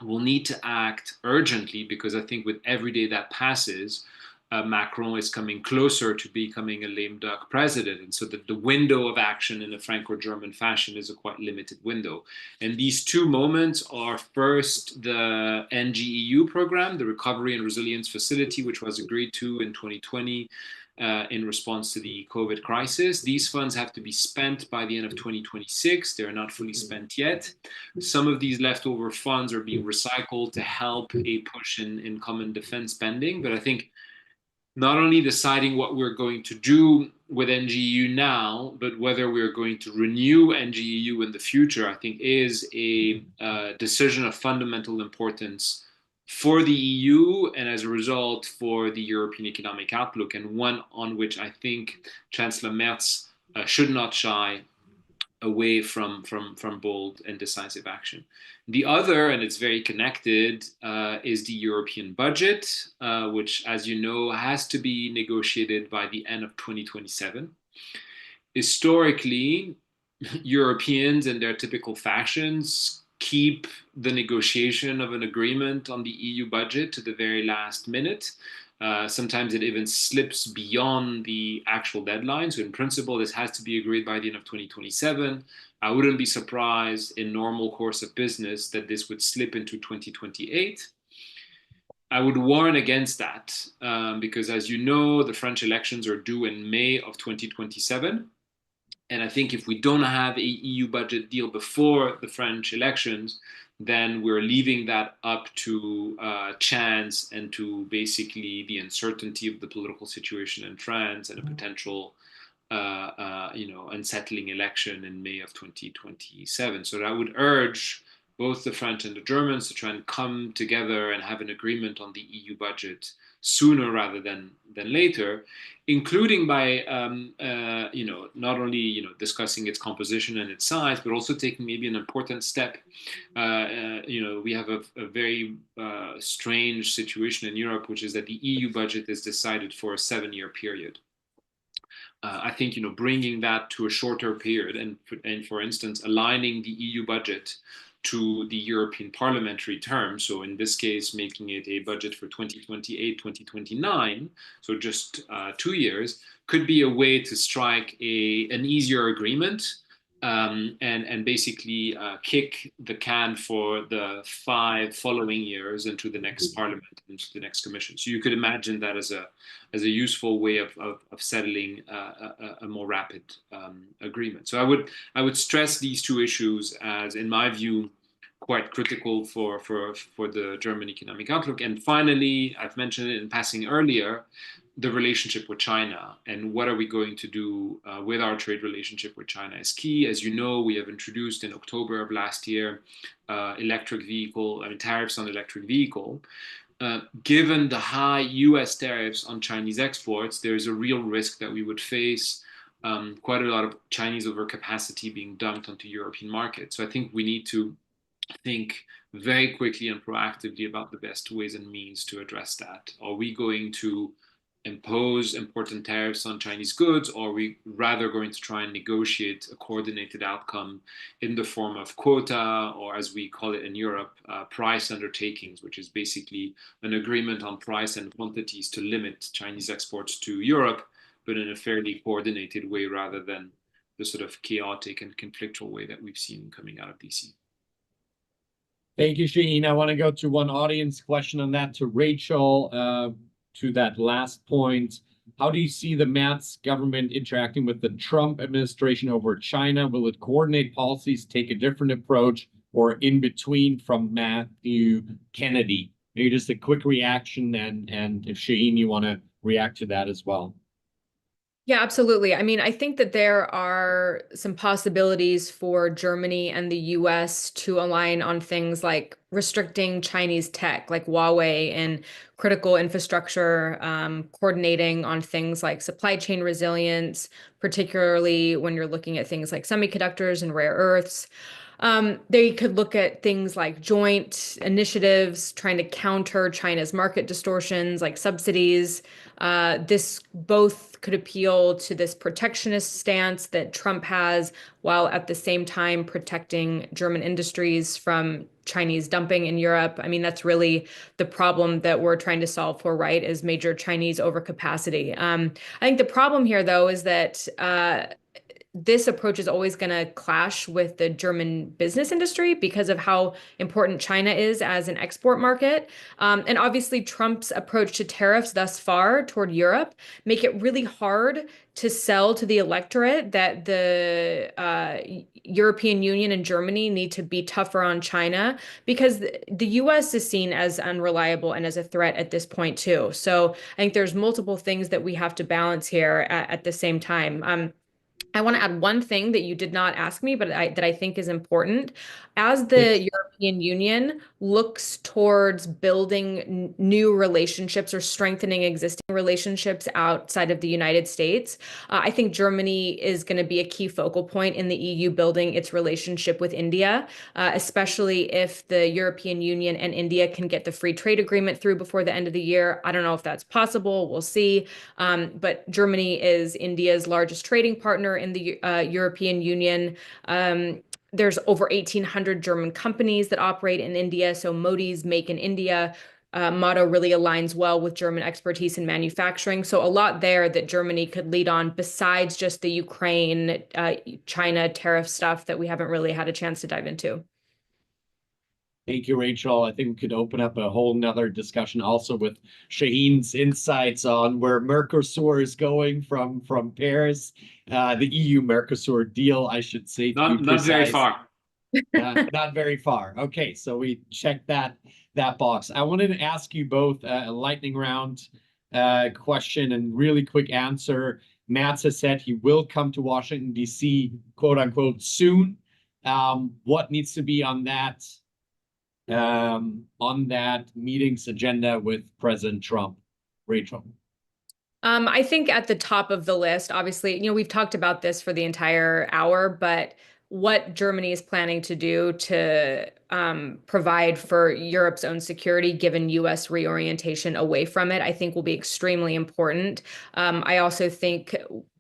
will need to act urgently, because I think with every day that passes, Macron is coming closer to becoming a lame duck president. And so that the window of action in a Franco-German fashion is a quite limited window. And these two moments are first the NGEU program, the Recovery and Resilience Facility, which was agreed to in 2020 in response to the COVID crisis. These funds have to be spent by the end of 2026. They're not fully spent yet. Some of these leftover funds are being recycled to help a push in common defense spending. But I think not only deciding what we're going to do with NGEU now, but whether we're going to renew NGEU in the future, I think is a decision of fundamental importance for the EU, and as a result for the European economic outlook, and one on which I think Chancellor Merz should not shy away from bold and decisive action. The other, and it's very connected, is the European budget, which, as you know, has to be negotiated by the end of 2027. Historically, Europeans, in their typical fashions, keep the negotiation of an agreement on the EU budget to the very last minute. Sometimes it even slips beyond the actual deadline. So in principle, this has to be agreed by the end of 2027. I wouldn't be surprised in normal course of business that this would slip into 2028. I would warn against that because, as you know, the French elections are due in May of 2027. And I think if we don't have a EU budget deal before the French elections, then we're leaving that up to chance and to basically the uncertainty of the political situation in France and a potential, unsettling election in May of 2027. So I would urge both the French and the Germans to try and come together and have an agreement on the EU budget sooner rather than later, including by not only discussing its composition and its size, but also taking maybe an important step. We have a very strange situation in Europe, which is that the EU budget is decided for a 7-year period. I think bringing that to a shorter period and for instance aligning the EU budget to the European parliamentary term. So in this case, making it a budget for 2028, 2029, so just 2 years, could be a way to strike an easier agreement and basically kick the can for the 5 following years into the next parliament, into the next commission. So you could imagine that as a useful way of settling a more rapid agreement. So I would stress these two issues as, in my view, quite critical for the German economic outlook. And finally, I've mentioned it in passing earlier, the relationship with China and what are we going to do with our trade relationship with China is key. As you know, we have introduced in October of last year tariffs on electric vehicle. Given the high US tariffs on Chinese exports, there's a real risk that we would face quite a lot of Chinese overcapacity being dumped onto European markets. So I think we need to think very quickly and proactively about the best ways and means to address that. Are we going to impose important tariffs on Chinese goods, or are we rather going to try and negotiate a coordinated outcome in the form of quota, or as we call it in Europe, price undertakings, which is basically an agreement on price and quantities to limit Chinese exports to Europe, but in a fairly coordinated way rather than the sort of chaotic and conflictual way that we've seen coming out of DC. Thank you, Shaheen. I want to go to one audience question on that to Rachel, to that last point. How do you see the Merz government interacting with the Trump administration over China? Will it coordinate policies, take a different approach, or in between from Matthew Kennedy. Maybe just a quick reaction, and if Shaheen, you want to react to that as well. Yeah, absolutely. I mean, I think that there are some possibilities for Germany and the US to align on things like restricting Chinese tech, like Huawei, and critical infrastructure, coordinating on things like supply chain resilience, particularly when you're looking at things like semiconductors and rare earths. They could look at things like joint initiatives trying to counter China's market distortions, like subsidies. This both could appeal to this protectionist stance that Trump has, while at the same time protecting German industries from Chinese dumping in Europe. I mean, that's really the problem that we're trying to solve for, right? Is major Chinese overcapacity. I think the problem here, though, is that this approach is always going to clash with the German business industry because of how important China is as an export market. And obviously, Trump's approach to tariffs thus far toward Europe make it really hard to sell to the electorate that the European Union and Germany need to be tougher on China, because the US is seen as unreliable and as a threat at this point too. So I think there's multiple things that we have to balance here at the same time. I want to add one thing that you did not ask me, but that I think is important. As the European Union looks towards building new relationships or strengthening existing relationships outside of the United States, I think Germany is going to be a key focal point in the EU building its relationship with India, especially if the European Union and India can get the free trade agreement through before the end of the year. I don't know if that's possible. We'll see. But Germany is India's largest trading partner in the European Union. There's over 1,800 German companies that operate in India. So Modi's Make in India motto really aligns well with German expertise in manufacturing. So a lot there that Germany could lead on besides just the Ukraine, China tariff stuff that we haven't really had a chance to dive into. Thank you, Rachel. I think we could open up a whole nother discussion also with Shaheen's insights on where Mercosur is going from Paris, the EU-Mercosur deal, I should say. Not very far. Not very far. Okay, so we checked that box. I wanted to ask you both a lightning round question and really quick answer. Merz has said he will come to Washington, D.C., quote unquote, soon. What needs to be on that meeting's agenda with President Trump? Rachel. I think at the top of the list, obviously, we've talked about this for the entire hour, but what Germany is planning to do to provide for Europe's own security, given U.S. reorientation away from it, I think will be extremely important. I also think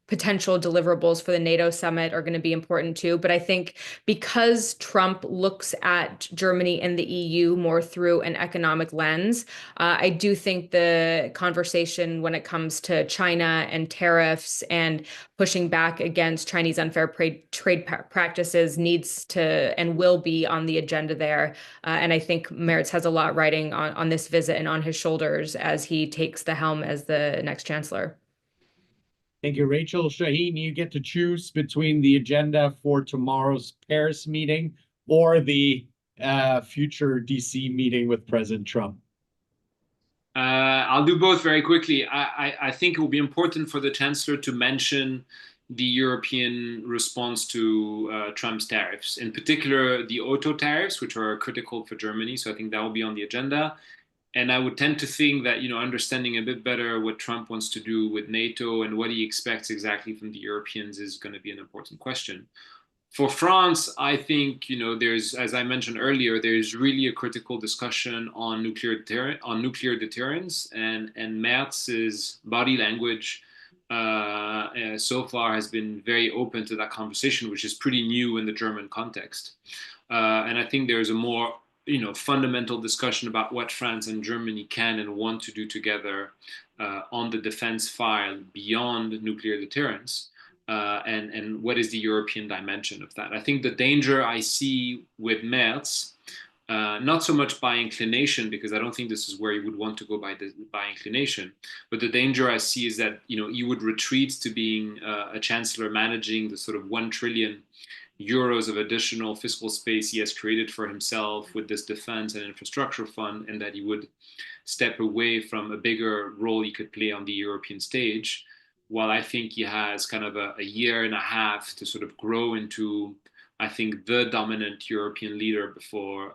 potential deliverables for the NATO summit are going to be important too. But I think because Trump looks at Germany and the EU more through an economic lens, I do think the conversation when it comes to China and tariffs and pushing back against Chinese unfair trade practices needs to and will be on the agenda there. And I think Merz has a lot riding on this visit and on his shoulders as he takes the helm as the next chancellor. Thank you, Rachel. Shaheen, you get to choose between the agenda for tomorrow's Paris meeting or the future DC meeting with President Trump. I'll do both very quickly. I think it will be important for the chancellor to mention the European response to Trump's tariffs, in particular the auto tariffs, which are critical for Germany. So I think that will be on the agenda. And I would tend to think that, understanding a bit better what Trump wants to do with NATO and what he expects exactly from the Europeans is going to be an important question. For France, I think, there's, as I mentioned earlier, there's really a critical discussion on nuclear deterrence, and Merz's body language so far has been very open to that conversation, which is pretty new in the German context. And I think there's a more fundamental discussion about what France and Germany can and want to do together on the defense file beyond nuclear deterrence, and what is the European dimension of that. I think the danger I see with Merz, not so much by inclination, because I don't think this is where he would want to go by inclination, but the danger I see is that he would retreat to being a chancellor managing the sort of 1 trillion euros of additional fiscal space he has created for himself with this defense and infrastructure fund, and that he would step away from a bigger role he could play on the European stage, while I think he has kind of a year and a half to sort of grow into, I think, the dominant European leader before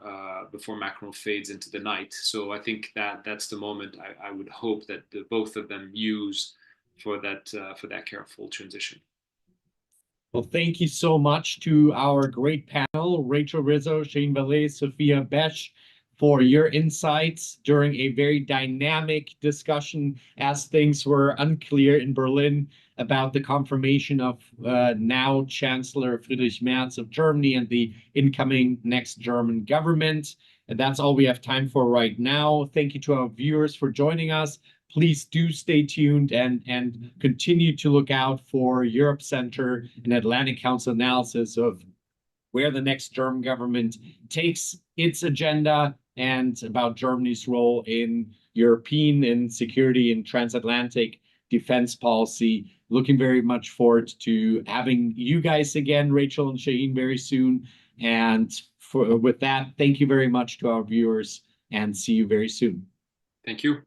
Macron fades into the night. So I think that's the moment I would hope that both of them use for that careful transition. Well, thank you so much to our great panel, Rachel Rizzo, Shane Ballet, Sophia Besch, for your insights during a very dynamic discussion as things were unclear in Berlin about the confirmation of now Chancellor Friedrich Merz of Germany and the incoming next German government. And that's all we have time for right now. Thank you to our viewers for joining us. Please do stay tuned and continue to look out for Europe Center and Atlantic Council analysis of where the next German government takes its agenda and about Germany's role in European and security and transatlantic defense policy. Looking very much forward to having you guys again, Rachel and Shaheen, very soon. And with that, thank you very much to our viewers and see you very soon. Thank you.